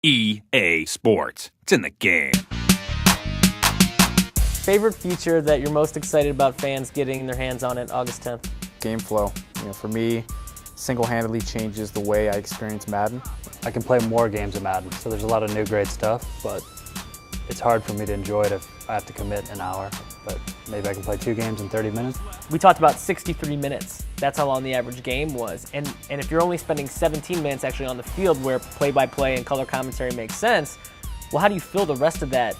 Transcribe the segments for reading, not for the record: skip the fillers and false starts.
EA Sports. It's in the game. Favorite feature that you're most excited about fans getting their hands on it August 10th? Gameflow. For me, single-handedly changes the way I experience Madden. I can play more games of Madden, so there's a lot of new great stuff, but it's hard for me to enjoy it if I have to commit an hour. But maybe I can play 2 games in 30 minutes. We talked about 63 minutes. That's how long the average game was. And if you're only spending 17 minutes actually on the field where play-by-play and color commentary makes sense, well, how do you fill the rest of that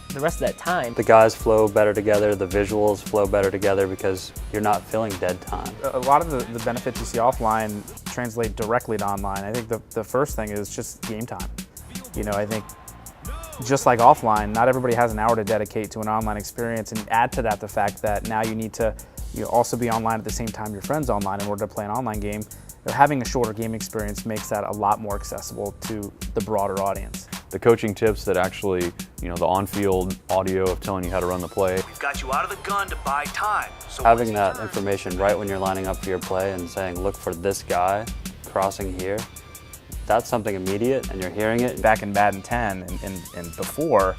time? The guys flow better together, the visuals flow better together because you're not filling dead time. A lot of the benefits you see offline translate directly to online. I think the first thing is just game time. I think just like offline, not everybody has an hour to dedicate to an online experience, and add to that the fact that now you need to also be online at the same time your friend's online in order to play an online game. Having a shorter game experience makes that a lot more accessible to the broader audience. The coaching tips that actually, the on-field audio of telling you how to run the play. We've got you out of the gun to buy time. So having that information right when you're lining up for your play and saying, look for this guy crossing here, that's something immediate and you're hearing it. Back in Madden 10 and before,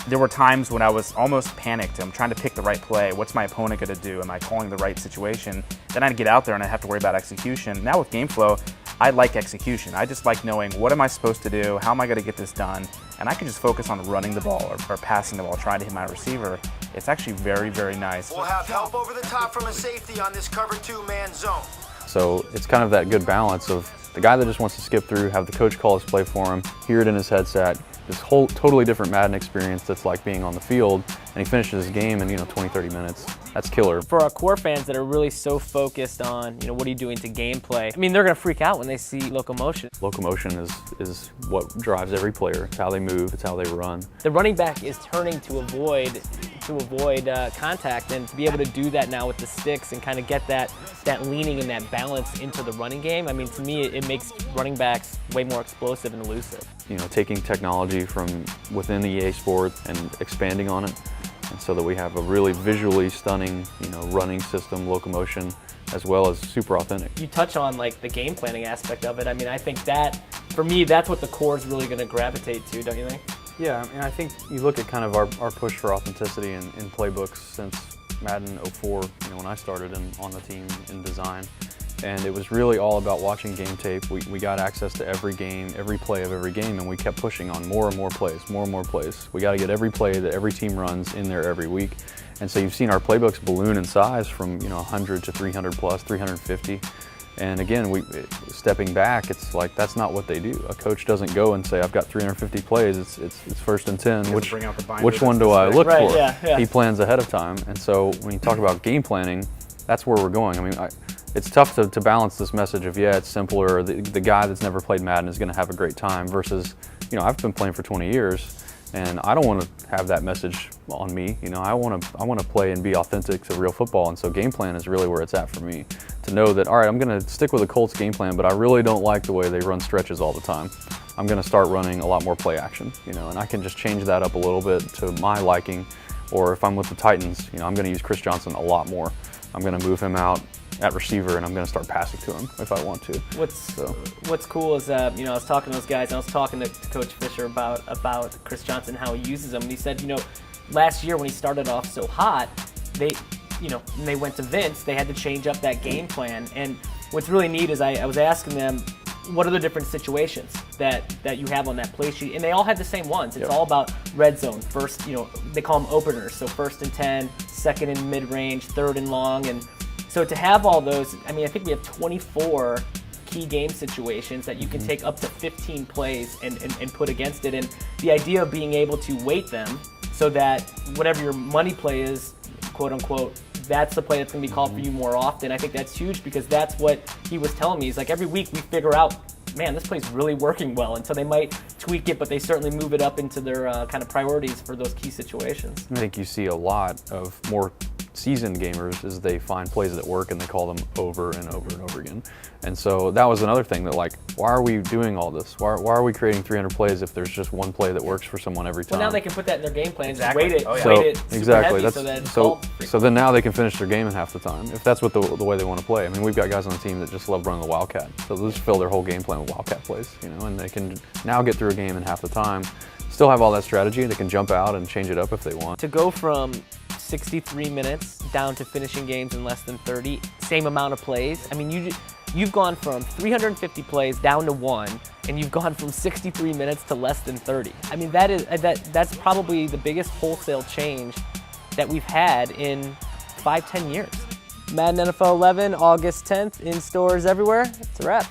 there were times when I was almost panicked. I'm trying to pick the right play. What's my opponent going to do? Am I calling the right situation? Then I'd get out there and I'd have to worry about execution. Now with Gameflow, I like execution. I just like knowing what am I supposed to do? How am I going to get this done? And I can just focus on running the ball or passing the ball, trying to hit my receiver. It's actually very, very nice. We'll have help over the top from a safety on this cover 2-man zone. So it's kind of that good balance of the guy that just wants to skip through, have the coach call his play for him, hear it in his headset, this whole totally different Madden experience that's like being on the field, and he finishes his game in 20, 30 minutes. That's killer. For our core fans that are really so focused on, what are you doing to gameplay? They're going to freak out when they see locomotion. Locomotion is what drives every player. It's how they move, it's how they run. The running back is turning to avoid contact, and to be able to do that now with the sticks and kind of get that leaning and that balance into the running game, to me it makes running backs way more explosive and elusive. Taking technology from within EA Sports and expanding on it, and so that we have a really visually stunning, running system, locomotion, as well as super authentic. You touch on the game planning aspect of it. I think that, for me, that's what the core is really going to gravitate to, don't you think? Yeah, I think you look at kind of our push for authenticity in playbooks since Madden 04, when I started on the team in design. And it was really all about watching game tape. We got access to every game, every play of every game, and we kept pushing on more and more plays, more and more plays. We got to get every play that every team runs in there every week. And so you've seen our playbooks balloon in size from 100 to 300 plus, 350. And again, stepping back, it's like that's not what they do. A coach doesn't go and say, I've got 350 plays, it's first and 10. Which one do I look for? Yeah. He plans ahead of time. And so when you talk about game planning, that's where we're going. It's tough to balance this message of, it's simpler, the guy that's never played Madden is going to have a great time versus, I've been playing for 20 years and I don't want to have that message on me. I want to play and be authentic to real football, and so game plan is really where it's at for me. To know that, all right, I'm going to stick with the Colts game plan, but I really don't like the way they run stretches all the time. I'm going to start running a lot more play action, and I can just change that up a little bit to my liking. Or if I'm with the Titans, I'm going to use Chris Johnson a lot more. I'm going to move him out at receiver, and I'm going to start passing to him if I want to. What's cool is I was talking to those guys, and I was talking to Coach Fisher about Chris Johnson, how he uses him, and he said, last year when he started off so hot, when they went to Vince, they had to change up that game plan. And what's really neat is I was asking them, what are the different situations that you have on that play sheet? And they all had the same ones. It's all about red zone. First, they call them openers. So 1st and 10, 2nd and mid-range, 3rd and long. And so to have all those, I think we have 24 key game situations that you can take up to 15 plays and put against it. And the idea of being able to weight them so that whatever your money play is, quote unquote, that's the play that's going to be called for you more often. I think that's huge because that's what he was telling me. He's like, every week we figure out, man, this play's really working well. And so they might tweak it, but they certainly move it up into their kind of priorities for those key situations. I think you see a lot of more seasoned gamers is they find plays that work and they call them over and over and over again. And so that was another thing that, like, why are we doing all this? Why are we creating 300 plays if there's just one play that works for someone every time? Well, now they can put that in their game plans. Exactly. Weight it, Oh, yeah. weight it super exactly. heavy That's so then now they can finish their game in half the time if that's what the way they want to play. I mean, we've got guys on the team that just love running the Wildcat, so they'll just fill their whole game plan with Wildcat plays, you know, and they can now get through a game in half the time. Still have all that strategy. They can jump out and change it up if they want. To go from 63 minutes down to finishing games in less than 30, same amount of plays. I mean, you've gone from 350 plays down to 1, and you've gone from 63 minutes to less than 30. I mean, that's probably the biggest wholesale change that we've had in 5-10 years. Madden NFL 11, August 10th, in stores everywhere. It's a wrap.